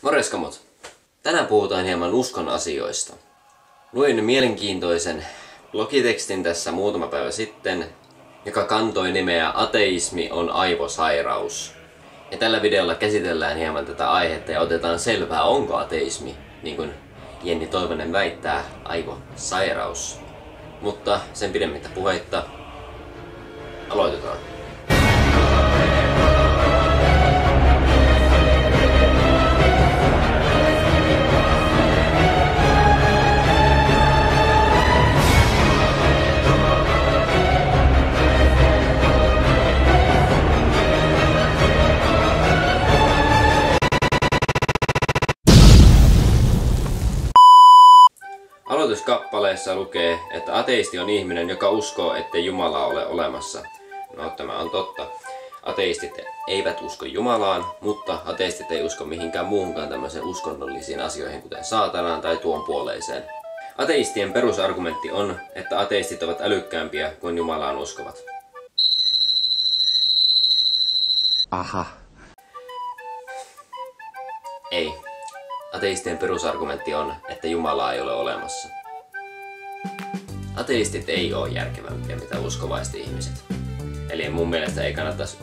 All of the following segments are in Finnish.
Morjes kamot! Tänään puhutaan hieman uskon asioista. Luin mielenkiintoisen blogitekstin tässä muutama päivä sitten, joka kantoi nimeä Ateismi on aivosairaus. Ja tällä videolla käsitellään hieman tätä aihetta ja otetaan selvää, onko ateismi, niin kuin Jenni Toivonen väittää, aivosairaus. Mutta sen pidemmittä puheitta, aloitetaan. Aloituskappaleessa lukee, että ateisti on ihminen, joka uskoo, ettei Jumalaa ole olemassa. No, tämä on totta. Ateistit eivät usko Jumalaan, mutta ateistit ei usko mihinkään muuhunkaan tämmöiseen uskonnollisiin asioihin, kuten saatanaan tai tuon puoleiseen. Ateistien perusargumentti on, että ateistit ovat älykkäämpiä kuin Jumalaan uskovat. Aha. Ei. Ateistien perusargumentti on, että Jumalaa ei ole olemassa. Ateistit ei ole järkevämpiä mitä uskovaiset ihmiset. Eli mun mielestä ei kannattaisi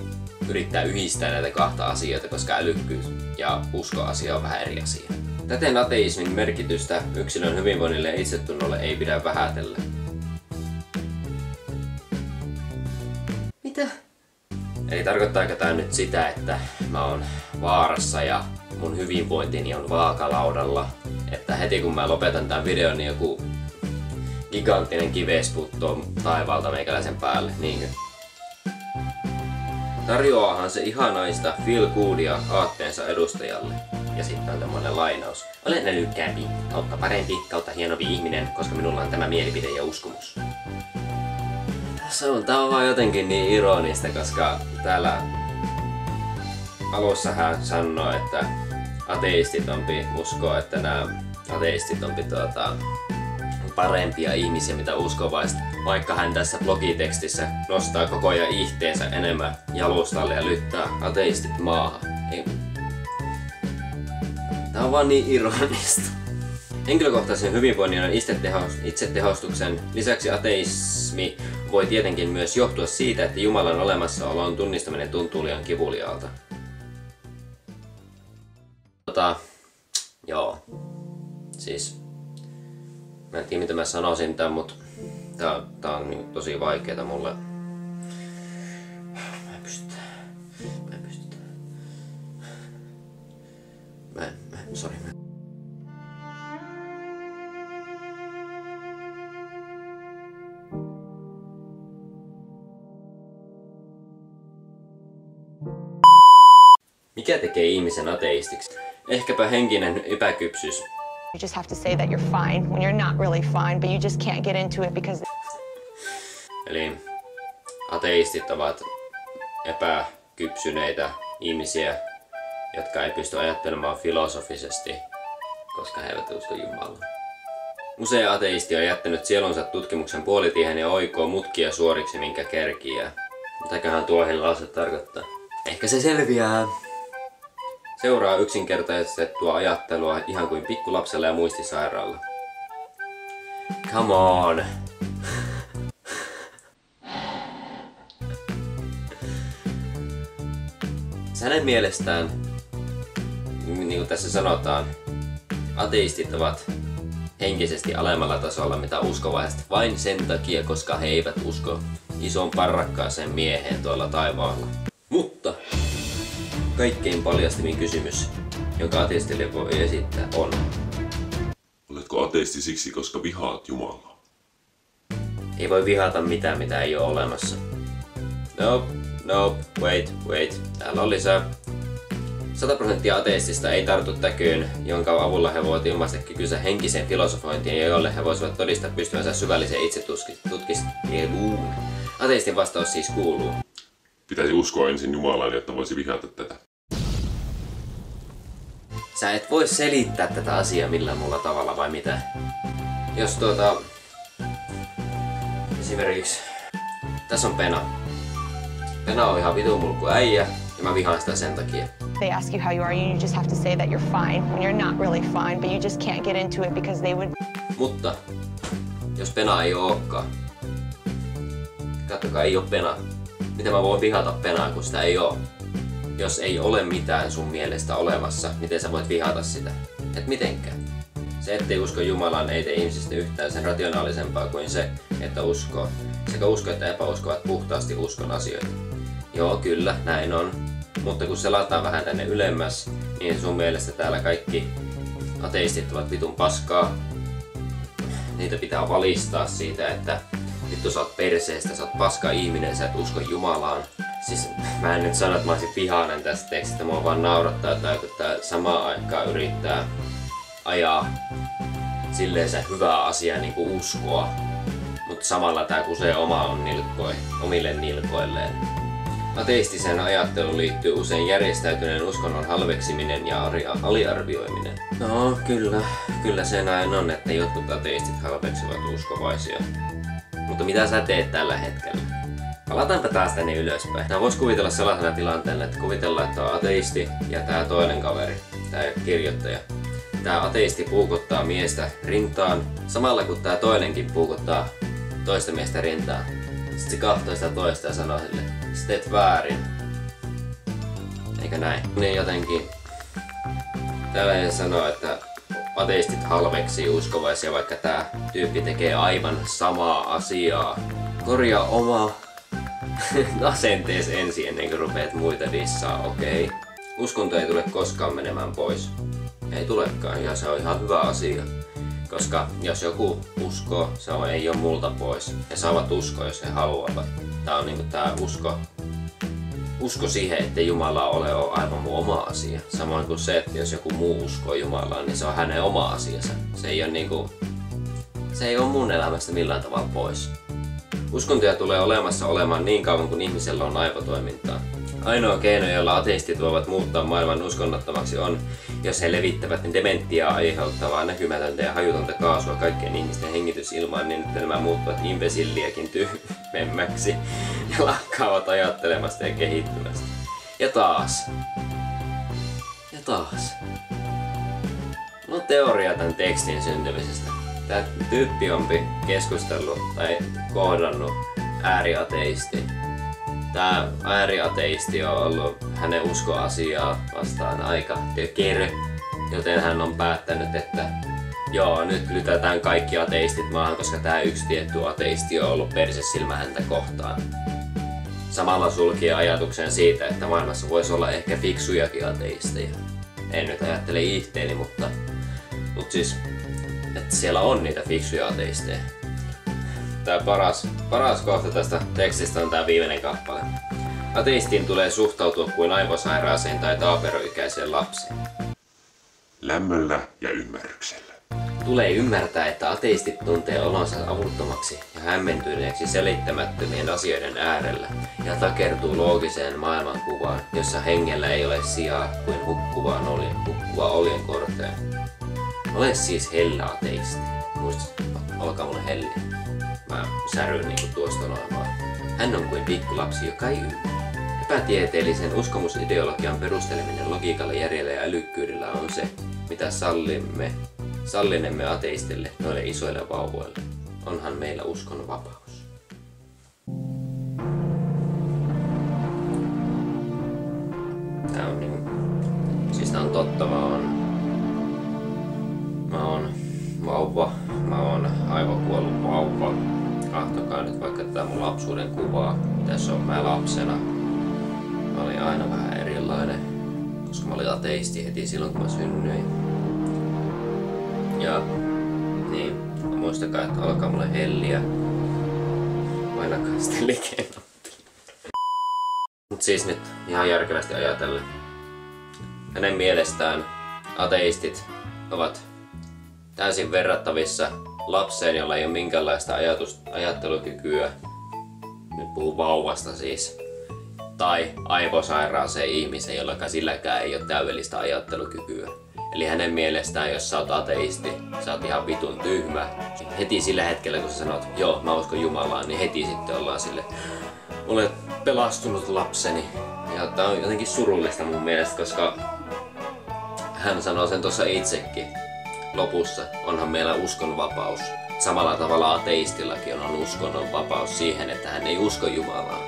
yrittää yhdistää näitä kahta asioita, koska älykkyys ja uskoasia on vähän eri asia. Täten ateismin merkitystä yksilön hyvinvoinnille ja itsetunnolle ei pidä vähätellä. Mitä? Eli tarkoittaako tää nyt sitä, että mä oon vaarassa ja mun hyvinvointini on vaakalaudalla? Että heti kun mä lopetan tämän videon, niin joku giganttinen kives puttoo taivaalta meikäläisen päälle, niinkö? Tarjoaahan se ihanaista feel goodia aatteensa edustajalle. Ja sitten on tämmönen lainaus. Olen älykkäämpi, kautta parempi, kautta hienompi ihminen, koska minulla on tämä mielipide ja uskomus. Tää on vaan jotenkin niin ironista, koska täällä alussa hän sanoo, että ateistitompi uskoo, että nämä ateistitompi parempia ihmisiä mitä uskovaiset, vaikka hän tässä blogitekstissä nostaa koko ajan ihteensä enemmän jalustalle ja lyttää ateistit maahan. Tää on vaan niin ironista. Henkilökohtaisen hyvinvoinnin ja itsetehostuksen lisäksi ateismi voi tietenkin myös johtua siitä, että Jumalan olemassaolon tunnistaminen tuntuu liian kivuliaalta. Joo. Siis mä en tiedä mitä mä sanoisin tämän, mutta tää on niin tosi vaikeeta mulle. Mä en pysty. Sori. Mikä tekee ihmisen ateistiksi? Ehkäpä henkinen epäkypsyys. You just have to say that you're fine when you're not really fine, but you just can't get into it because... Eli ateistit ovat epäkypsyneitä ihmisiä, jotka ei pysty ajattelemaan filosofisesti, koska he eivät usko Jumalaan. Usea ateisti on jättänyt sielunsa tutkimuksen puolitiehen ja oikoo mutkia suoriksi minkä kerkiää. Mitäköhän tuohin lause tarkoittaa? Ehkä se selviää. Seuraa yksinkertaistettua ajattelua ihan kuin pikkulapsella ja muistisairaalla. Come on! Hänen mielestään, niin kuin tässä sanotaan, ateistit ovat henkisesti alemmalla tasolla mitä uskovaiset vain sen takia, koska he eivät usko isoon parrakkaaseen mieheen tuolla taivaalla. Mutta kaikkein paljastavin kysymys, jonka ateistille voi esittää, on: oletko ateisti siksi, koska vihaat Jumalaa? Ei voi vihata mitään, mitä ei ole olemassa. Nope, wait. Täällä on lisää. 100% ateistista ei tartu täkyyn, jonka avulla he voivat ilmaista kykynsä henkiseen filosofointiin ja jolle he voisivat todistaa pystyvänsä syvälliseen itsetutkiskeluun. Ateistin vastaus siis kuuluu: pitäisi uskoa ensin Jumalaan, jotta voisi vihata tätä. Sä et voi selittää tätä asiaa millään muulla tavalla vai mitä? Jos esimerkiksi tässä on Pena. Pena on ihan vitun mulkku äijä ja mä vihaan sitä sen takia. they ask you how you are, you just have to say that you're fine when you're not really fine, but you just can't get into it because they would... Mutta jos Pena ei ookaan. Katsokaa, ei oo Pena. Miten mä voin vihata Penaa, kun sitä ei oo? Jos ei ole mitään sun mielestä olemassa, miten sä voit vihata sitä? Et mitenkään. Se, ettei usko Jumalaan, ei tee ihmisistä yhtään sen rationaalisempaa kuin se, että uskoo. Sekä usko että epäuskovat puhtaasti uskon asioita. Joo, kyllä, näin on. Mutta kun se lataa vähän tänne ylemmäs, niin sun mielestä täällä kaikki ateistit ovat vitun paskaa. Niitä pitää valistaa siitä, että vittu sä oot perseestä, sä oot paska ihminen, sä et usko Jumalaan. Siis mä en nyt sano, että mä olisin vihainen tästä tekstistä, mua vaan naurattaa, tai kun tää samaan aikaan yrittää ajaa silleen se hyvää asiaa niinku uskoa. Mutta samalla tää kusee omille nilkoilleen. Ateistiseen ajatteluun liittyy usein järjestäytyneen uskonnon halveksiminen ja aliarvioiminen. No kyllä se näin on, että jotkut ateistit halveksivat uskovaisia. Mutta mitä sä teet tällä hetkellä? Palataanpa taas tänne ylöspäin. Tää vois kuvitella sellaisena tilanteella, että kuvitellaan, että on ateisti ja tää toinen kaveri, tää kirjoittaja. Tää ateisti puukottaa miestä rintaan, samalla kun tää toinenkin puukottaa toista miestä rintaan. Sitten se kahtoo sitä toista ja sanoo sille, sä teet väärin. Eikö näin? Niin jotenkin tällainen sanoo, että ateistit halveksii uskovaisia, vaikka tää tyyppi tekee aivan samaa asiaa. Korjaa oma asentees ensin ennen kuin rupeat muita dissaa, okei. Uskonto ei tule koskaan menemään pois. Ei tulekaan ja se on ihan hyvä asia. Koska jos joku uskoo, ei ole multa pois. He saavat uskoa, jos he haluavat. Tää on niinku tää usko siihen, että Jumala on aivan mun oma asia. Samoin kuin se, että jos joku muu uskoo Jumalaan, niin se on hänen oma asiansa. Se ei ole mun elämästä millään tavalla pois. Uskontoja tulee olemassa olemaan niin kauan kuin ihmisellä on aivotoimintaa. Ainoa keino, jolla ateistit voivat muuttaa maailman uskonnottomaksi on, jos he levittävät dementiaa aiheuttavaa näkymätöntä ja hajutonta kaasua kaikkien ihmisten hengitysilmaan, niin että nämä muuttuvat imbesilliäkin tyhmemmäksi ja lakkaavat ajattelemasta ja kehittymästä. Ja taas. No teoria tämän tekstin syntymisestä. Tää tyyppi on keskustellut tai kohdannut ääriateisti. Tää ääriateisti on ollut hänen uskoasiaa vastaan aika tökerö, joten hän on päättänyt, että joo, nyt lytätään kaikki ateistit maahan, koska tää yksi tietty ateisti on ollut persesilmä häntä kohtaan. Samalla sulkee ajatuksen siitä, että maailmassa voisi olla ehkä fiksujakin ateisteja. En nyt ajattele itteeni, mutta siis, että siellä on niitä fiksuja ateisteja. Tää paras kohta tästä tekstistä on tää viimeinen kappale. Ateistiin tulee suhtautua kuin aivosairaaseen tai taaperoikäiseen lapseen. Lämmöllä ja ymmärryksellä. Tulee ymmärtää, että ateistit tuntee olonsa avuttomaksi ja hämmentyneeksi selittämättömien asioiden äärellä ja takertuu loogiseen maailmankuvaan, jossa hengellä ei ole sijaa kuin hukkuva oljenkorteen. Ole siis hellä ateisti. Muista, alkaa mulle helliä. Mä säryn niinku tuosta noin vaan. Hän on kuin pikkulapsi, joka ei ymmärrä. Epätieteellisen uskomusideologian perusteleminen logiikalla, järjellä ja älykkyydellä on se, mitä sallinemme ateistille noille isoille vauvoille. Onhan meillä uskon vapaus. Tää on niinku... Siis tää on totta, mä oon vauva. Mä oon aivokuollut vauva. Kahtokaa nyt vaikka tätä mun lapsuuden kuvaa. Tässä on mä lapsena. Mä olin aina vähän erilainen, koska mä olin ateisti heti silloin kun mä synnyin. Ja niin, muistakaa, että alkaa mulle helliä. Painakaa sitten likennappia. Mut siis nyt ihan järkevästi ajatellen. Hänen mielestään ateistit ovat täysin verrattavissa lapseen, jolla ei ole minkäänlaista ajattelukykyä. Nyt puhun vauvasta siis. Tai aivosairaaseen ihmiseen, jolla silläkään ei ole täydellistä ajattelukykyä. Eli hänen mielestään, jos sä oot ateisti, sä oot ihan vitun tyhmä. Heti sillä hetkellä, kun sä sanot, joo, mä uskon Jumalaan, niin heti sitten ollaan sille, olet pelastunut lapseni. Ja tää on jotenkin surullista mun mielestä, koska hän sanoo sen tuossa itsekin lopussa. Onhan meillä uskonnonvapaus. Samalla tavalla ateistillakin on uskonnonvapaus siihen, että hän ei usko Jumalaa.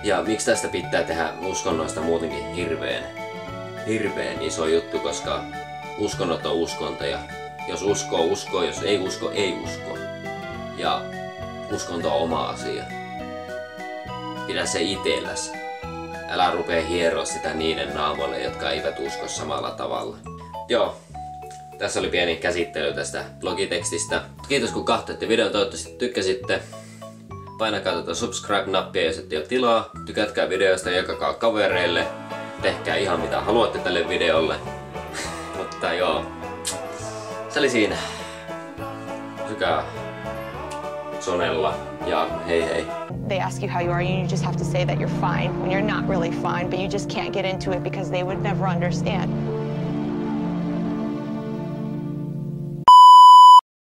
Ja miksi tästä pitää tehdä uskonnoista muutenkin hirveän iso juttu, koska uskonnot on uskontoja. Jos uskoo, uskoo, jos ei usko, ei usko. Ja uskonto on oma asia. Pidä se itelläs. Älä rupee hieroa sitä niiden naamalle, jotka eivät usko samalla tavalla. Joo, tässä oli pieni käsittely tästä blogitekstistä. Kiitos kun katsoitte videon, toivottavasti tykkäsitte. Painakaa tätä subscribe-nappia, jos ette ole tilaa. Tykätkää videosta ja jakakaa kavereille. Tehkää ihan mitä haluatte tälle videolle. Mutta joo, se oli siinä. Pysykää sonella ja hei hei. They ask you how you are, and you just have to say that you're fine when you're not really fine, but you just can't get into it because they would never understand.